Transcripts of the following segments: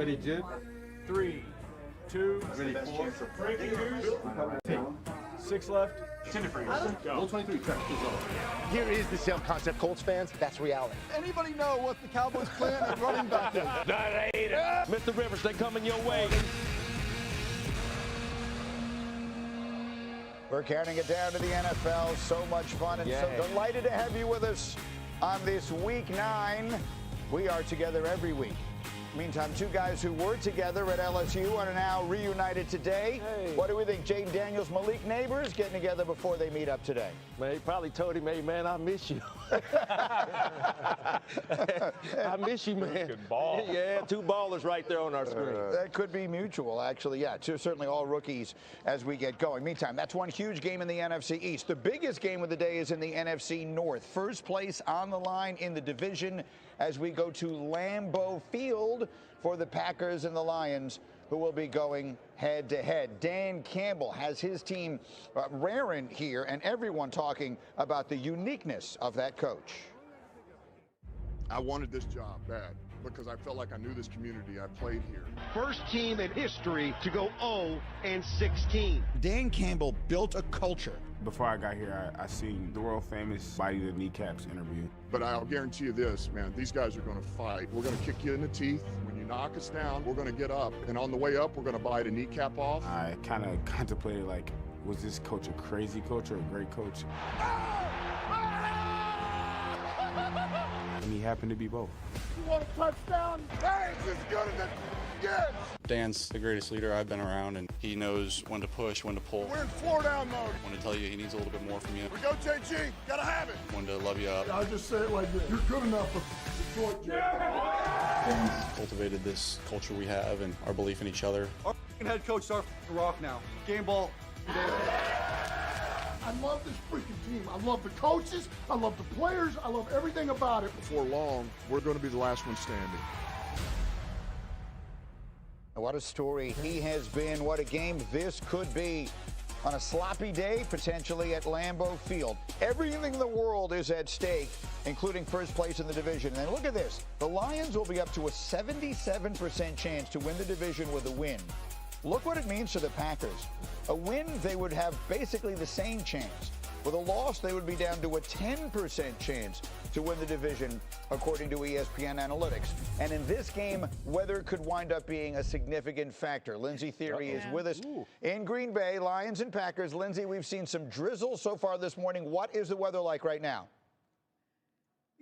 Ready, Jim? 3, 2, Ready, 4. breaking news. 6 left. 10 to freeze. Go. 23, track is on. Here is the same concept, Colts fans. That's reality. Anybody know what the Cowboys plan at running back is? That ain't it. Mr. Rivers, they coming your way. We're counting it down to the NFL. So much fun and so delighted to have you with us on this week 9. We are together every week. Meantime, two guys who were together at LSU are now reunited today. Hey. What do we think? Jaden Daniels, Malik Neighbors getting together before they meet up today. Man, he probably told him, hey, man, I miss you. I miss you, man. Good ball. Yeah, 2 ballers right there on our screen. That could be mutual, actually. Yeah, certainly all rookies as we get going. Meantime, that's one huge game in the NFC East. The biggest game of the day is in the NFC North. First place on the line in the division as we go to Lambeau Field for the Packers and the Lions, who will be going head-to-head. Dan Campbell has his team raring here, and everyone talking about the uniqueness of that coach. I wanted this job bad because I felt like I knew this community. I played here. First team in history to go 0-16. Dan Campbell built a culture. Before I got here, I seen the world famous Body the Kneecaps interview. But I'll guarantee you this, man, these guys are going to fight. We're going to kick you in the teeth. When you knock us down, we're going to get up. And on the way up, we're going to bite a kneecap off. I kind of contemplated, like, was this coach a crazy coach or a great coach? And he happened to be both. You want a touchdown? Hey, it's as good as it gets. Dan's the greatest leader I've been around, and he knows when to push, when to pull. We're in floor-down mode. When to tell you he needs a little bit more from you. We go, JG. Gotta have it. When to love you up. I just say it like this. You're good enough for Detroit, Dan's cultivated this culture we have and our belief in each other. Our head coach is our rock now. Game ball. I love this freaking team. I love the coaches. I love the players. I love everything about it. Before long, we're going to be the last one standing. What a story he has been. What a game this could be on a sloppy day, potentially at Lambeau Field. Everything in the world is at stake, including first place in the division. And look at this. The Lions will be up to a 77% chance to win the division with a win. Look what it means to the Packers. A win, they would have basically the same chance. With a loss, they would be down to a 10% chance to win the division, according to ESPN analytics. And in this game, weather could wind up being a significant factor. Lindsay Theory is with us in Green Bay, Lions and Packers. Lindsay, we've seen some drizzle so far this morning. What is the weather like right now?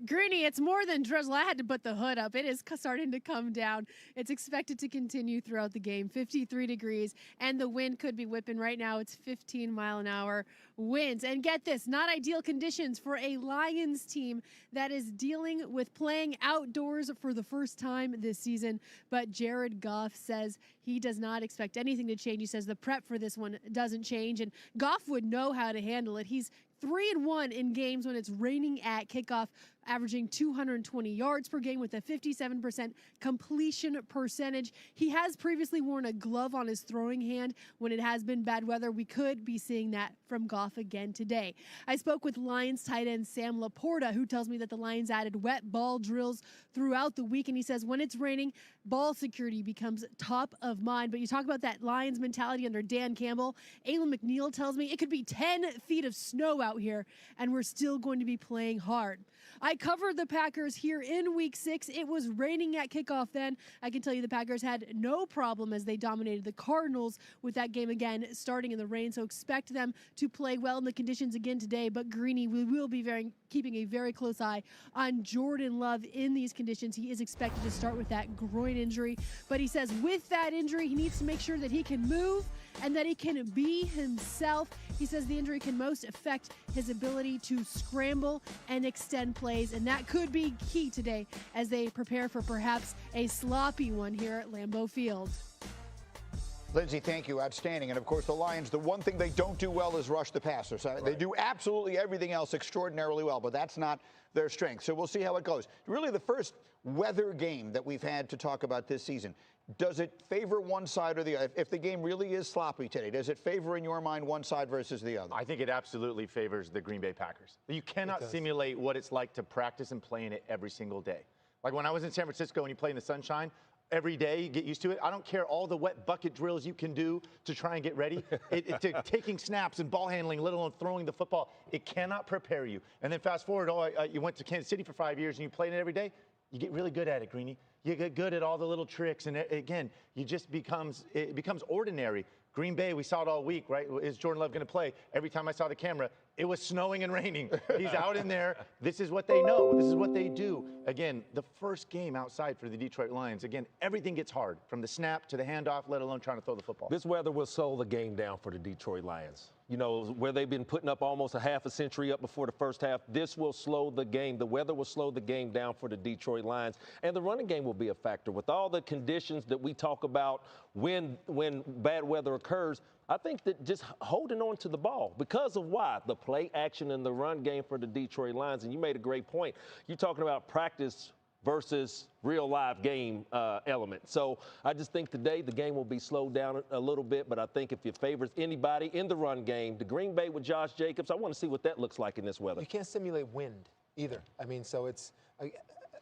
Greeny, it's more than drizzle. I had to put the hood up. It is starting to come down. It's expected to continue throughout the game. 53 degrees, and the wind could be whipping. Right now, it's 15-mile-an-hour winds. And get this, not ideal conditions for a Lions team that is dealing with playing outdoors for the first time this season. But Jared Goff says he does not expect anything to change. He says the prep for this one doesn't change, and Goff would know how to handle it. He's 3-1 in games when it's raining at kickoff, averaging 220 yards per game with a 57% completion percentage. He has previously worn a glove on his throwing hand when it has been bad weather. We could be seeing that from Goff again today. I spoke with Lions tight end Sam Laporta, who tells me that the Lions added wet ball drills throughout the week, and he says when it's raining, ball security becomes top of mind. But you talk about that Lions mentality under Dan Campbell. Alan McNeil tells me it could be 10 feet of snow out here, and we're still going to be playing hard. I covered the Packers here in week 6. It was raining at kickoff then. I can tell you the Packers had no problem as they dominated the Cardinals with that game again starting in the rain. So expect them to play well in the conditions again today. But Greeny, we will be keeping a very close eye on Jordan Love in these conditions. He is expected to start with that groin injury. But he says with that injury, he needs to make sure that he can move and that he can be himself. He says the injury can most affect his ability to scramble and extend plays, and that could be key today as they prepare for perhaps a sloppy one here at Lambeau Field. Lindsay, thank you. Outstanding. And, of course, the Lions, the one thing they don't do well is rush the passer. So they do absolutely everything else extraordinarily well, but that's not their strength. So we'll see how it goes. Really the first weather game that we've had to talk about this season. Does it favor one side or the other? If the game really is sloppy today, does it favor, in your mind, one side versus the other? I think it absolutely favors the Green Bay Packers. You cannot simulate what it's like to practice and play in it every single day. Like when I was in San Francisco and you play in the sunshine, every day, get used to it. I don't care all the wet bucket drills you can do to try and get ready. Taking snaps and ball handling, let alone throwing the football, it cannot prepare you. And then fast forward, you went to Kansas City for 5 years and you played it every day. You get really good at it, Greeny. You get good at all the little tricks, and again, it becomes ordinary. Green Bay, we saw it all week, right? Is Jordan Love going to play? Every time I saw the camera, it was snowing and raining. He's out in there. This is what they know. This is what they do. Again, the first game outside for the Detroit Lions, again, everything gets hard, from the snap to the handoff, let alone trying to throw the football. This weather will slow the game down for the Detroit Lions. You know, where they've been putting up almost a half a century up before the first half, this will slow the game. The weather will slow the game down for the Detroit Lions. And the running game will be a factor. With all the conditions that we talk about when bad weather occurs, I think that just holding on to the ball, because of why? The play action and the run game for the Detroit Lions. And you made a great point. You're talking about practice versus real live game element. So I just think today the game will be slowed down a little bit, but I think if it favors anybody in the run game, the Green Bay with Josh Jacobs, I want to see what that looks like in this weather. You can't simulate wind either. I mean, so it's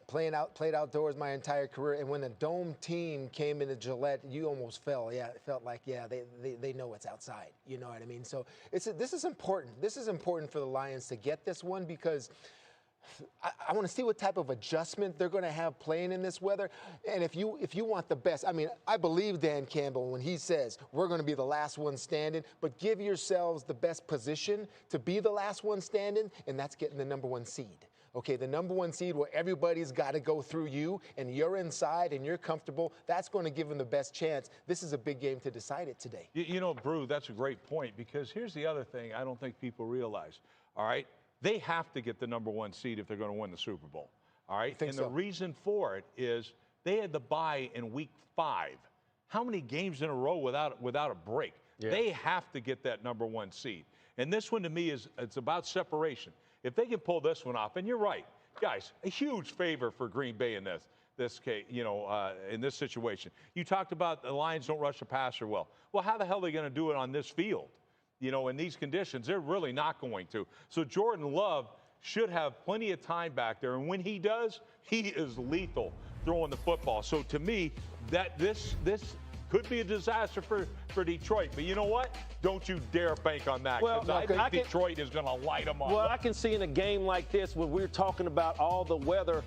played outdoors my entire career, and when a dome team came into Gillette, you almost fell. Yeah, it felt like, yeah, they know it's outside. You know what I mean? So this is important. This is important for the Lions to get this one, because I want to see what type of adjustment they're going to have playing in this weather. And if you want the best, I mean, I believe Dan Campbell when he says we're going to be the last one standing, but give yourselves the best position to be the last one standing, and that's getting the #1 seed. Okay, the #1 seed where everybody's got to go through you, and you're inside and you're comfortable, that's going to give them the best chance. This is a big game to decide it today. You know, Brew, that's a great point, because here's the other thing I don't think people realize, all right? They have to get the #1 seed if they're going to win the Super Bowl, all right? And the reason for it is they had the bye in week 5. How many games in a row without a break? Yeah. They have to get that #1 seed. And this one, to me, it's about separation. If they can pull this one off, and you're right, guys, a huge favor for Green Bay in this case, you know, in this situation. You talked about the Lions don't rush the passer well. Well, how the hell are they going to do it on this field? You know, in these conditions, they're really not going to. So Jordan Love should have plenty of time back there, and when he does, he is lethal throwing the football. So to me, that this could be a disaster for Detroit. But you know what? Don't you dare bank on that, because I think Detroit is going to light them up. Well, I can see in a game like this when we're talking about all the weather,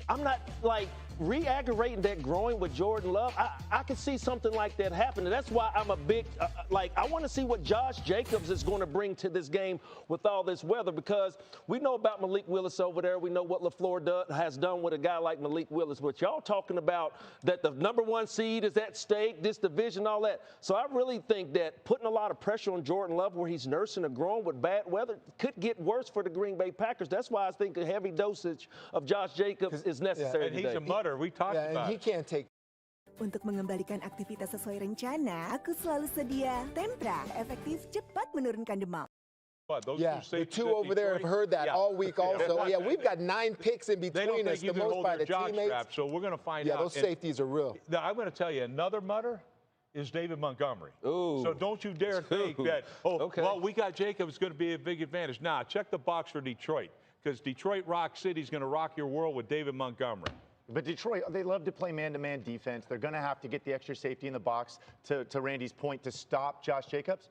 I'm not like re-aggravating that groin with Jordan Love. I can see something like that happening. That's why I'm a big, I want to see what Josh Jacobs is going to bring to this game with all this weather, because we know about Malik Willis over there. We know what LaFleur has done with a guy like Malik Willis. But y'all talking about that the #1 seed is at stake, this division, all that. So I really think that putting a lot of pressure on Jordan Love where he's nursing a groin with bad weather could get worse for the Green Bay Packers. That's why I think a heavy dosage of Josh Jacobs is necessary today. And he's a mutter. We talked about he can't take. Untuk mengembalikan aktivitas sesuai rencana, aku selalu sedia. Tempra, efektif, cepat menurunkan demam. The two over there have heard that all week also. Yeah, we've got 9 picks in between us, the most by the teammates. So we're going to find out. Yeah, those safeties are real. I'm going to tell you, another mutter is David Montgomery. Ooh. So don't you dare think that, well, we got Jacobs going to be a big advantage. Nah, check the box for Detroit, because Detroit Rock City is going to rock your world with David Montgomery. But Detroit, they love to play man-to-man defense. They're going to have to get the extra safety in the box, to Randy's point, to stop Josh Jacobs.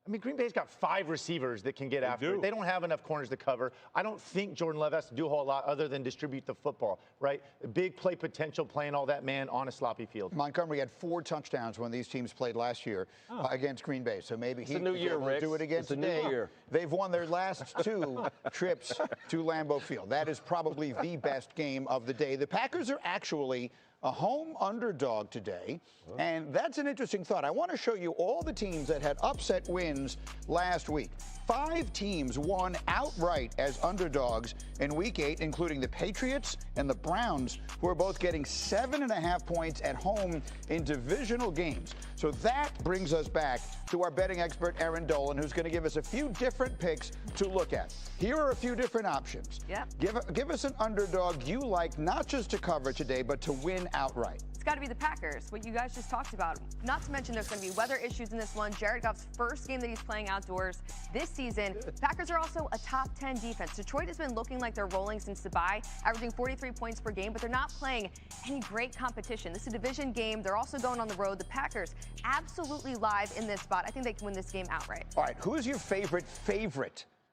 I mean, Green Bay's got 5 receivers that can get after it. They don't have enough corners to cover. I don't think Jordan Love has to do a whole lot other than distribute the football, right? Big play potential playing all that man on a sloppy field. Montgomery had 4 touchdowns when these teams played last year against Green Bay. So maybe he will do it again today. They've won their last 2 trips to Lambeau Field. That is probably the best game of the day. The Packers are actually a home underdog today, and that's an interesting thought. I want to show you all the teams that had upset wins last week. 5 teams won outright as underdogs in Week 8, including the Patriots and the Browns, who are both getting 7.5 points at home in divisional games. So that brings us back to our betting expert, Aaron Dolan, who's going to give us a few different picks to look at. Here are a few different options. Give us an underdog you like, not just to cover today, but to win outright? It's got to be the Packers, what you guys just talked about. Not to mention there's going to be weather issues in this one. Jared Goff's first game that he's playing outdoors this season. Packers are also a top 10 defense. Detroit has been looking like they're rolling since the bye, averaging 43 points per game, but they're not playing any great competition. This is a division game. They're also going on the road. The Packers absolutely live in this spot. I think they can win this game outright. All right, who is your favorite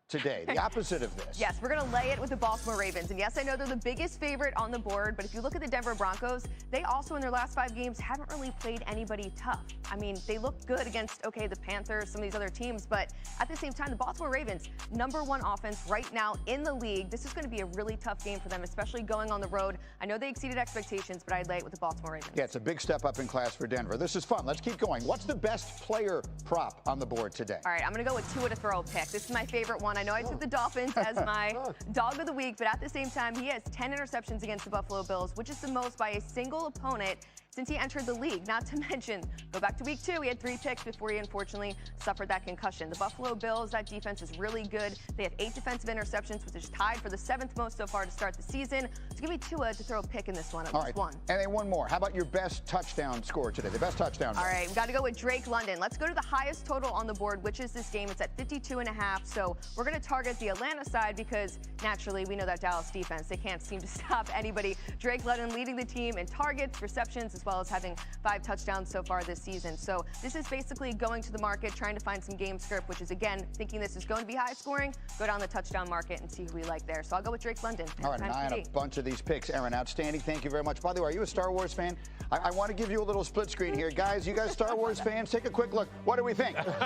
today? The opposite of this. Yes, we're going to lay it with the Baltimore Ravens. And yes, I know they're the biggest favorite on the board, but if you look at the Denver Broncos, they also in their last 5 games haven't really played anybody tough. I mean, they look good against, okay, the Panthers, some of these other teams, but at the same time, the Baltimore Ravens, #1 offense right now in the league. This is going to be a really tough game for them, especially going on the road. I know they exceeded expectations, but I'd lay it with the Baltimore Ravens. Yeah, it's a big step up in class for Denver. This is fun. Let's keep going. What's the best player prop on the board today? All right, I'm going to go with Tua to throw a pick. This is my favorite one. I know I took the Dolphins as my dog of the week, but at the same time, he has 10 interceptions against the Buffalo Bills, which is the most by a single opponent since he entered the league. Not to mention, go back to week 2, he had 3 picks before he unfortunately suffered that concussion. The Buffalo Bills, that defense is really good. They have 8 defensive interceptions, which is tied for the 7th most so far to start the season. So give me Tua to throw a pick in this one, at least one. And then one more. How about your best touchdown score today? The best touchdown. All right, we've got to go with Drake London. Let's go to the highest total on the board, which is this game. It's at 52.5. So we're going to target the Atlanta side because naturally we know that Dallas defense, they can't seem to stop anybody. Drake London leading the team in targets, receptions, as well as having 5 touchdowns so far this season. So this is basically going to the market, trying to find some game script, which is, again, thinking this is going to be high scoring, go down the touchdown market and see who we like there. So I'll go with Drake London. All right, and I had a bunch of these picks. Aaron, outstanding. Thank you very much. By the way, are you a Star Wars fan? I want to give you a little split screen here. Guys, you guys Star Wars fans, take a quick look. What do we think? Anybody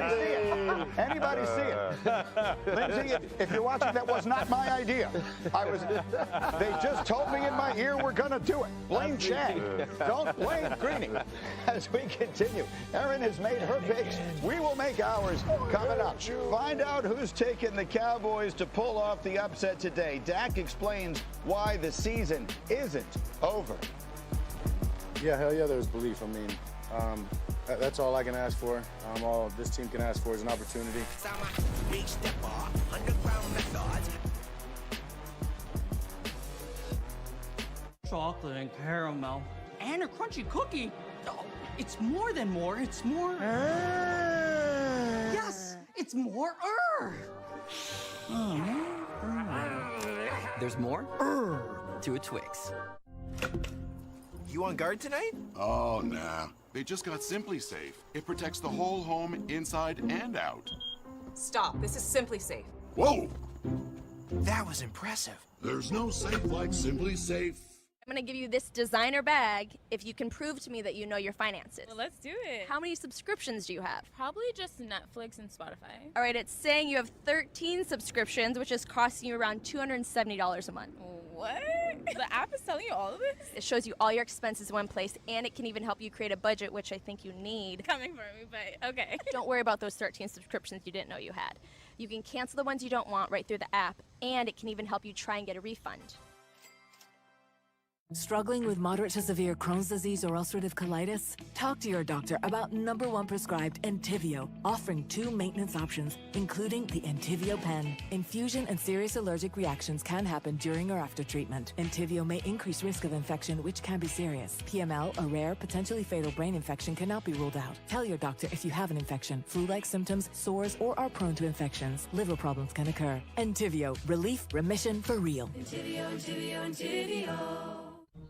see it? Anybody see it? Lindsay, if you're watching, that was not my idea. They just told me in my ear we're going to do it. Blame Chad. Don't blame Greeny. As we continue, Erin has made her picks. We will make ours coming up. Find out who's taking the Cowboys to pull off the upset today. Dak explains why the season isn't over. Yeah, hell yeah, there's belief. I mean, that's all I can ask for. All this team can ask for is an opportunity. Chocolate and caramel and a crunchy cookie. Oh, it's more than more. It's more. Yes, it's more. There's more to a Twix. You on guard tonight? Oh, nah. They just got Simply Safe. It protects the whole home, inside and out. Stop. This is Simply Safe. Whoa! That was impressive. There's no safe like Simply Safe. I'm going to give you this designer bag if you can prove to me that you know your finances. Well, let's do it. How many subscriptions do you have? Probably just Netflix and Spotify. All right, it's saying you have 13 subscriptions, which is costing you around $270 a month. What? The app is telling you all of this? It shows you all your expenses in one place, and it can even help you create a budget, which I think you need. Coming for me, but okay. Don't worry about those 13 subscriptions you didn't know you had. You can cancel the ones you don't want right through the app, and it can even help you try and get a refund. Struggling with moderate to severe Crohn's disease or ulcerative colitis? Talk to your doctor about #1 prescribed Entyvio, offering 2 maintenance options, including the Entyvio pen. Infusion and serious allergic reactions can happen during or after treatment. Entyvio may increase risk of infection, which can be serious. PML, a rare, potentially fatal brain infection, cannot be ruled out. Tell your doctor if you have an infection, flu-like symptoms, sores, or are prone to infections. Liver problems can occur. Entyvio, relief, remission for real. Entyvio, Entyvio, Entyvio.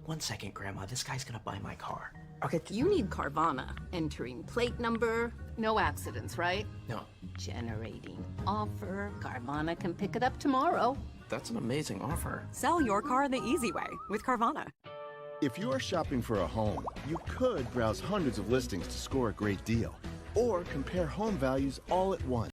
1 second, Grandma. This guy's gonna buy my car. Okay. You need Carvana. Entering plate number. No accidents, right? No. Generating offer. Carvana can pick it up tomorrow. That's an amazing offer. Sell your car the easy way with Carvana. If you are shopping for a home, you could browse hundreds of listings to score a great deal, or compare home values all at once.